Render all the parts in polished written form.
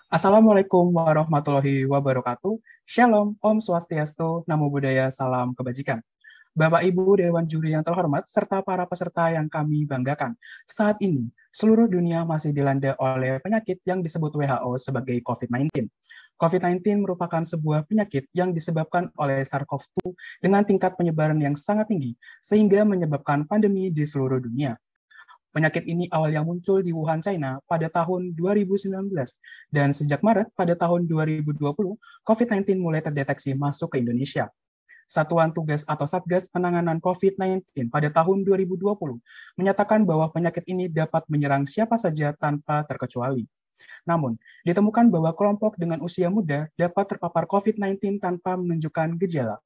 Assalamualaikum warahmatullahi wabarakatuh. Shalom, Om Swastiastu, Namo Buddhaya, Salam Kebajikan. Bapak Ibu Dewan Juri yang terhormat, serta para peserta yang kami banggakan. Saat ini, seluruh dunia masih dilanda oleh penyakit yang disebut WHO sebagai COVID-19. COVID-19 merupakan sebuah penyakit yang disebabkan oleh SARS-CoV-2 dengan tingkat penyebaran yang sangat tinggi, sehingga menyebabkan pandemi di seluruh dunia. Penyakit ini awalnya muncul di Wuhan, China pada tahun 2019, dan sejak Maret pada tahun 2020, COVID-19 mulai terdeteksi masuk ke Indonesia. Satuan Tugas atau Satgas Penanganan COVID-19 pada tahun 2020 menyatakan bahwa penyakit ini dapat menyerang siapa saja tanpa terkecuali. Namun, ditemukan bahwa kelompok dengan usia muda dapat terpapar COVID-19 tanpa menunjukkan gejala.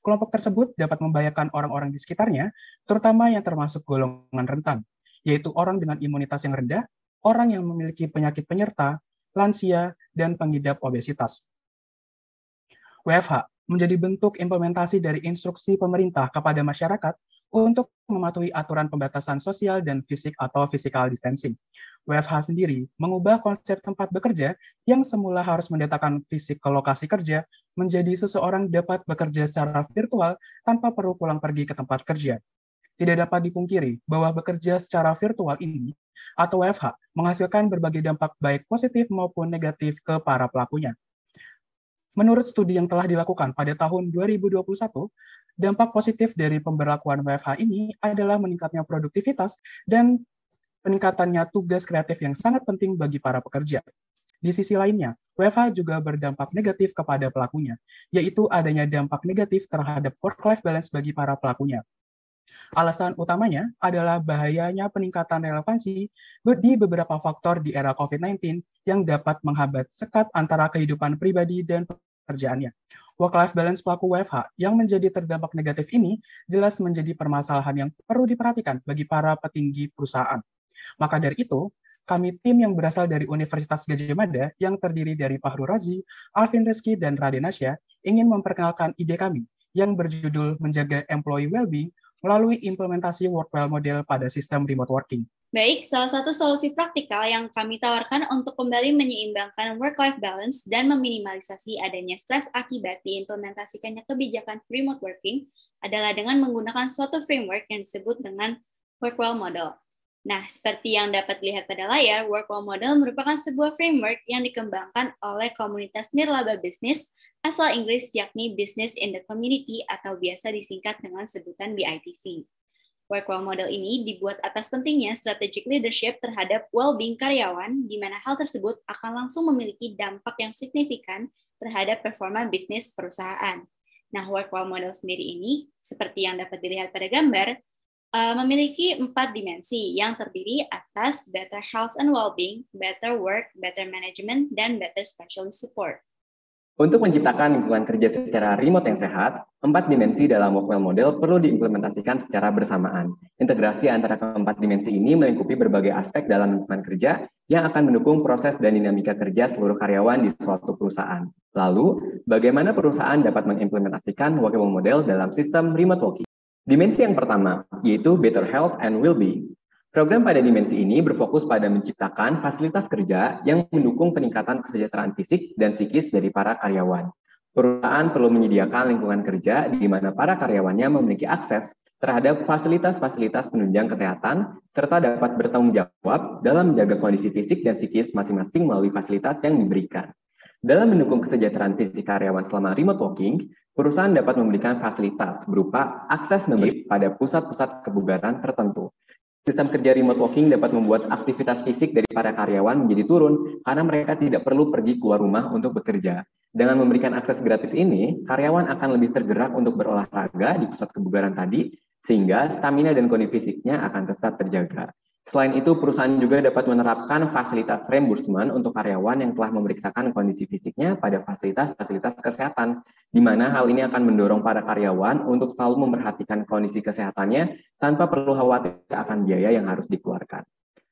Kelompok tersebut dapat membahayakan orang-orang di sekitarnya, terutama yang termasuk golongan rentan, yaitu orang dengan imunitas yang rendah, orang yang memiliki penyakit penyerta, lansia, dan pengidap obesitas. WFH menjadi bentuk implementasi dari instruksi pemerintah kepada masyarakat untuk mematuhi aturan pembatasan sosial dan fisik atau physical distancing. WFH sendiri mengubah konsep tempat bekerja yang semula harus mendatangkan fisik ke lokasi kerja menjadi seseorang dapat bekerja secara virtual tanpa perlu pulang pergi ke tempat kerja. Tidak dapat dipungkiri bahwa bekerja secara virtual ini atau WFH menghasilkan berbagai dampak baik positif maupun negatif ke para pelakunya. Menurut studi yang telah dilakukan pada tahun 2021, dampak positif dari pemberlakuan WFH ini adalah meningkatnya produktivitas dan peningkatannya tugas kreatif yang sangat penting bagi para pekerja. Di sisi lainnya, WFH juga berdampak negatif kepada pelakunya, yaitu adanya dampak negatif terhadap work-life balance bagi para pelakunya. Alasan utamanya adalah bahayanya peningkatan relevansi di beberapa faktor di era COVID-19 yang dapat menghambat sekat antara kehidupan pribadi dan pekerjaannya. Work-life balance pelaku WFH yang menjadi terdampak negatif ini jelas menjadi permasalahan yang perlu diperhatikan bagi para petinggi perusahaan. Maka dari itu, kami tim yang berasal dari Universitas Gadjah Mada yang terdiri dari Fahru Rozi, Alvin Rizky, dan Raden Asya ingin memperkenalkan ide kami yang berjudul Menjaga Employee Wellbeing melalui implementasi Workwell model pada sistem remote working. Baik, salah satu solusi praktikal yang kami tawarkan untuk kembali menyeimbangkan work-life balance dan meminimalisasi adanya stres akibat diimplementasikannya kebijakan remote working adalah dengan menggunakan suatu framework yang disebut dengan Workwell model. Nah, seperti yang dapat dilihat pada layar, Workwell model merupakan sebuah framework yang dikembangkan oleh komunitas nirlaba bisnis asal Inggris yakni Business in the Community atau biasa disingkat dengan sebutan BITC. Workwell model ini dibuat atas pentingnya strategic leadership terhadap well-being karyawan, di mana hal tersebut akan langsung memiliki dampak yang signifikan terhadap performa bisnis perusahaan. Nah, Workwell model sendiri ini, seperti yang dapat dilihat pada gambar, memiliki 4 dimensi yang terdiri atas better health and well-being, better work, better management, dan better specialist support. Untuk menciptakan lingkungan kerja secara remote yang sehat, 4 dimensi dalam Workwell model perlu diimplementasikan secara bersamaan. Integrasi antara keempat dimensi ini melingkupi berbagai aspek dalam lingkungan kerja yang akan mendukung proses dan dinamika kerja seluruh karyawan di suatu perusahaan. Lalu, bagaimana perusahaan dapat mengimplementasikan Workwell model dalam sistem remote working? Dimensi yang pertama, yaitu better health and well-being. Program pada dimensi ini berfokus pada menciptakan fasilitas kerja yang mendukung peningkatan kesejahteraan fisik dan psikis dari para karyawan. Perusahaan perlu menyediakan lingkungan kerja di mana para karyawannya memiliki akses terhadap fasilitas-fasilitas penunjang kesehatan, serta dapat bertanggung jawab dalam menjaga kondisi fisik dan psikis masing-masing melalui fasilitas yang diberikan. Dalam mendukung kesejahteraan fisik karyawan selama remote working, perusahaan dapat memberikan fasilitas berupa akses membership pada pusat-pusat kebugaran tertentu. Sistem kerja remote working dapat membuat aktivitas fisik dari para karyawan menjadi turun karena mereka tidak perlu pergi keluar rumah untuk bekerja. Dengan memberikan akses gratis ini, karyawan akan lebih tergerak untuk berolahraga di pusat kebugaran tadi, sehingga stamina dan kondisi fisiknya akan tetap terjaga. Selain itu, perusahaan juga dapat menerapkan fasilitas reimbursement untuk karyawan yang telah memeriksakan kondisi fisiknya pada fasilitas-fasilitas kesehatan, di mana hal ini akan mendorong para karyawan untuk selalu memperhatikan kondisi kesehatannya tanpa perlu khawatir akan biaya yang harus dikeluarkan.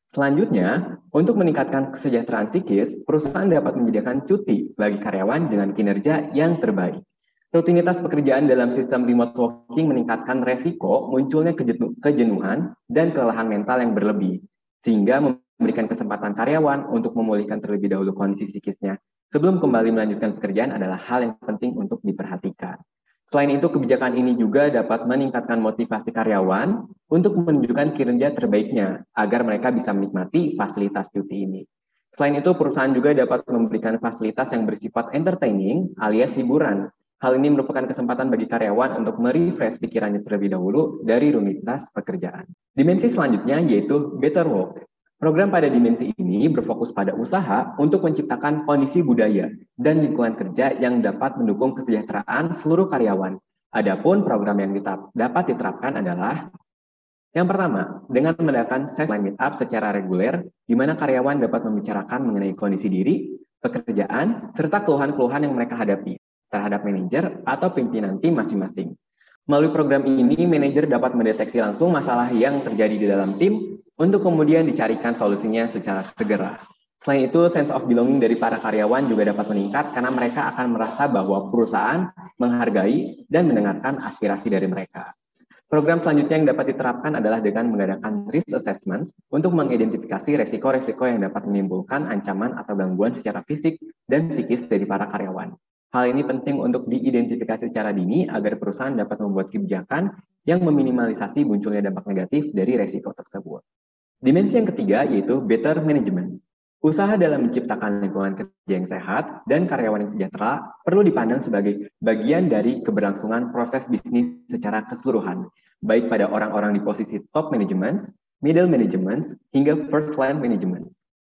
Selanjutnya, untuk meningkatkan kesejahteraan psikis, perusahaan dapat menyediakan cuti bagi karyawan dengan kinerja yang terbaik. Rutinitas pekerjaan dalam sistem remote working meningkatkan resiko munculnya kejenuhan dan kelelahan mental yang berlebih, sehingga memberikan kesempatan karyawan untuk memulihkan terlebih dahulu kondisi psikisnya sebelum kembali melanjutkan pekerjaan adalah hal yang penting untuk diperhatikan. Selain itu, kebijakan ini juga dapat meningkatkan motivasi karyawan untuk menunjukkan kinerja terbaiknya agar mereka bisa menikmati fasilitas cuti ini. Selain itu, perusahaan juga dapat memberikan fasilitas yang bersifat entertaining alias hiburan. Hal ini merupakan kesempatan bagi karyawan untuk merefresh pikirannya terlebih dahulu dari rutinitas pekerjaan. Dimensi selanjutnya yaitu better work. Program pada dimensi ini berfokus pada usaha untuk menciptakan kondisi budaya dan lingkungan kerja yang dapat mendukung kesejahteraan seluruh karyawan. Adapun program yang dapat diterapkan adalah yang pertama, dengan mengadakan sesi meet up secara reguler, di mana karyawan dapat membicarakan mengenai kondisi diri, pekerjaan, serta keluhan-keluhan yang mereka hadapi terhadap manajer atau pimpinan tim masing-masing. Melalui program ini, manajer dapat mendeteksi langsung masalah yang terjadi di dalam tim untuk kemudian dicarikan solusinya secara segera. Selain itu, sense of belonging dari para karyawan juga dapat meningkat karena mereka akan merasa bahwa perusahaan menghargai dan mendengarkan aspirasi dari mereka. Program selanjutnya yang dapat diterapkan adalah dengan mengadakan risk assessments untuk mengidentifikasi resiko-resiko yang dapat menimbulkan ancaman atau gangguan secara fisik dan psikis dari para karyawan. Hal ini penting untuk diidentifikasi secara dini agar perusahaan dapat membuat kebijakan yang meminimalisasi munculnya dampak negatif dari resiko tersebut. Dimensi yang ketiga yaitu better management. Usaha dalam menciptakan lingkungan kerja yang sehat dan karyawan yang sejahtera perlu dipandang sebagai bagian dari keberlangsungan proses bisnis secara keseluruhan, baik pada orang-orang di posisi top management, middle management, hingga first line management.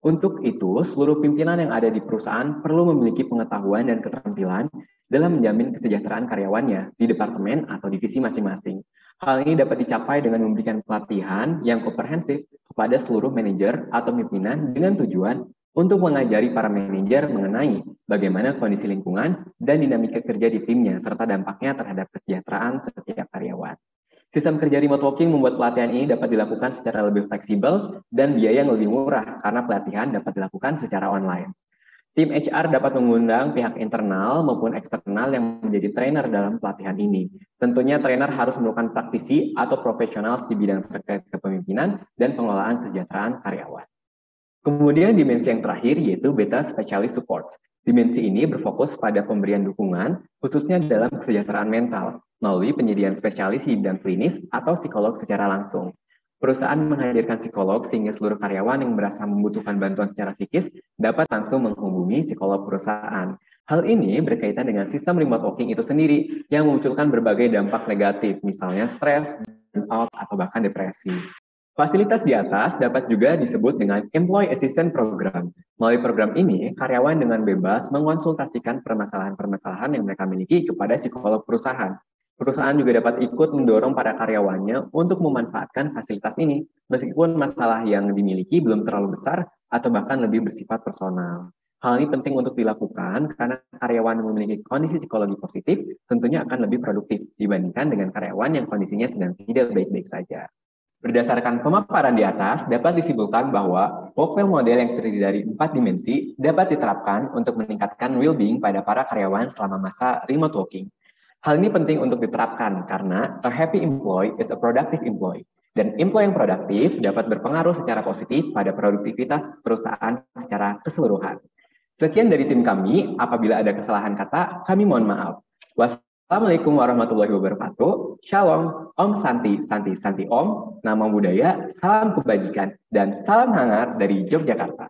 Untuk itu, seluruh pimpinan yang ada di perusahaan perlu memiliki pengetahuan dan keterampilan dalam menjamin kesejahteraan karyawannya di departemen atau divisi masing-masing. Hal ini dapat dicapai dengan memberikan pelatihan yang komprehensif kepada seluruh manajer atau pimpinan dengan tujuan untuk mengajari para manajer mengenai bagaimana kondisi lingkungan dan dinamika kerja di timnya, serta dampaknya terhadap kesejahteraan setiap karyawan. Sistem kerja remote working membuat pelatihan ini dapat dilakukan secara lebih fleksibel dan biaya yang lebih murah karena pelatihan dapat dilakukan secara online. Tim HR dapat mengundang pihak internal maupun eksternal yang menjadi trainer dalam pelatihan ini. Tentunya trainer harus merupakan praktisi atau profesional di bidang terkait kepemimpinan dan pengelolaan kesejahteraan karyawan. Kemudian dimensi yang terakhir yaitu Beta Specialist Support. Dimensi ini berfokus pada pemberian dukungan khususnya dalam kesejahteraan mental melalui penyediaan spesialis di bidang klinis atau psikolog secara langsung. Perusahaan menghadirkan psikolog sehingga seluruh karyawan yang merasa membutuhkan bantuan secara psikis dapat langsung menghubungi psikolog perusahaan. Hal ini berkaitan dengan sistem remote working itu sendiri yang memunculkan berbagai dampak negatif, misalnya stres, burnout, atau bahkan depresi. Fasilitas di atas dapat juga disebut dengan Employee Assistance Program. Melalui program ini, karyawan dengan bebas mengonsultasikan permasalahan-permasalahan yang mereka miliki kepada psikolog perusahaan. Perusahaan juga dapat ikut mendorong para karyawannya untuk memanfaatkan fasilitas ini, meskipun masalah yang dimiliki belum terlalu besar atau bahkan lebih bersifat personal. Hal ini penting untuk dilakukan karena karyawan yang memiliki kondisi psikologi positif tentunya akan lebih produktif dibandingkan dengan karyawan yang kondisinya sedang tidak baik-baik saja. Berdasarkan pemaparan di atas, dapat disimpulkan bahwa work-well model yang terdiri dari 4 dimensi dapat diterapkan untuk meningkatkan well-being pada para karyawan selama masa remote working. Hal ini penting untuk diterapkan karena a happy employee is a productive employee. Dan employee yang produktif dapat berpengaruh secara positif pada produktivitas perusahaan secara keseluruhan. Sekian dari tim kami, apabila ada kesalahan kata, kami mohon maaf. Wassalamualaikum warahmatullahi wabarakatuh. Shalom, Om Santi, Santi, Santi Om, nama budaya, salam kebajikan, dan salam hangat dari Yogyakarta.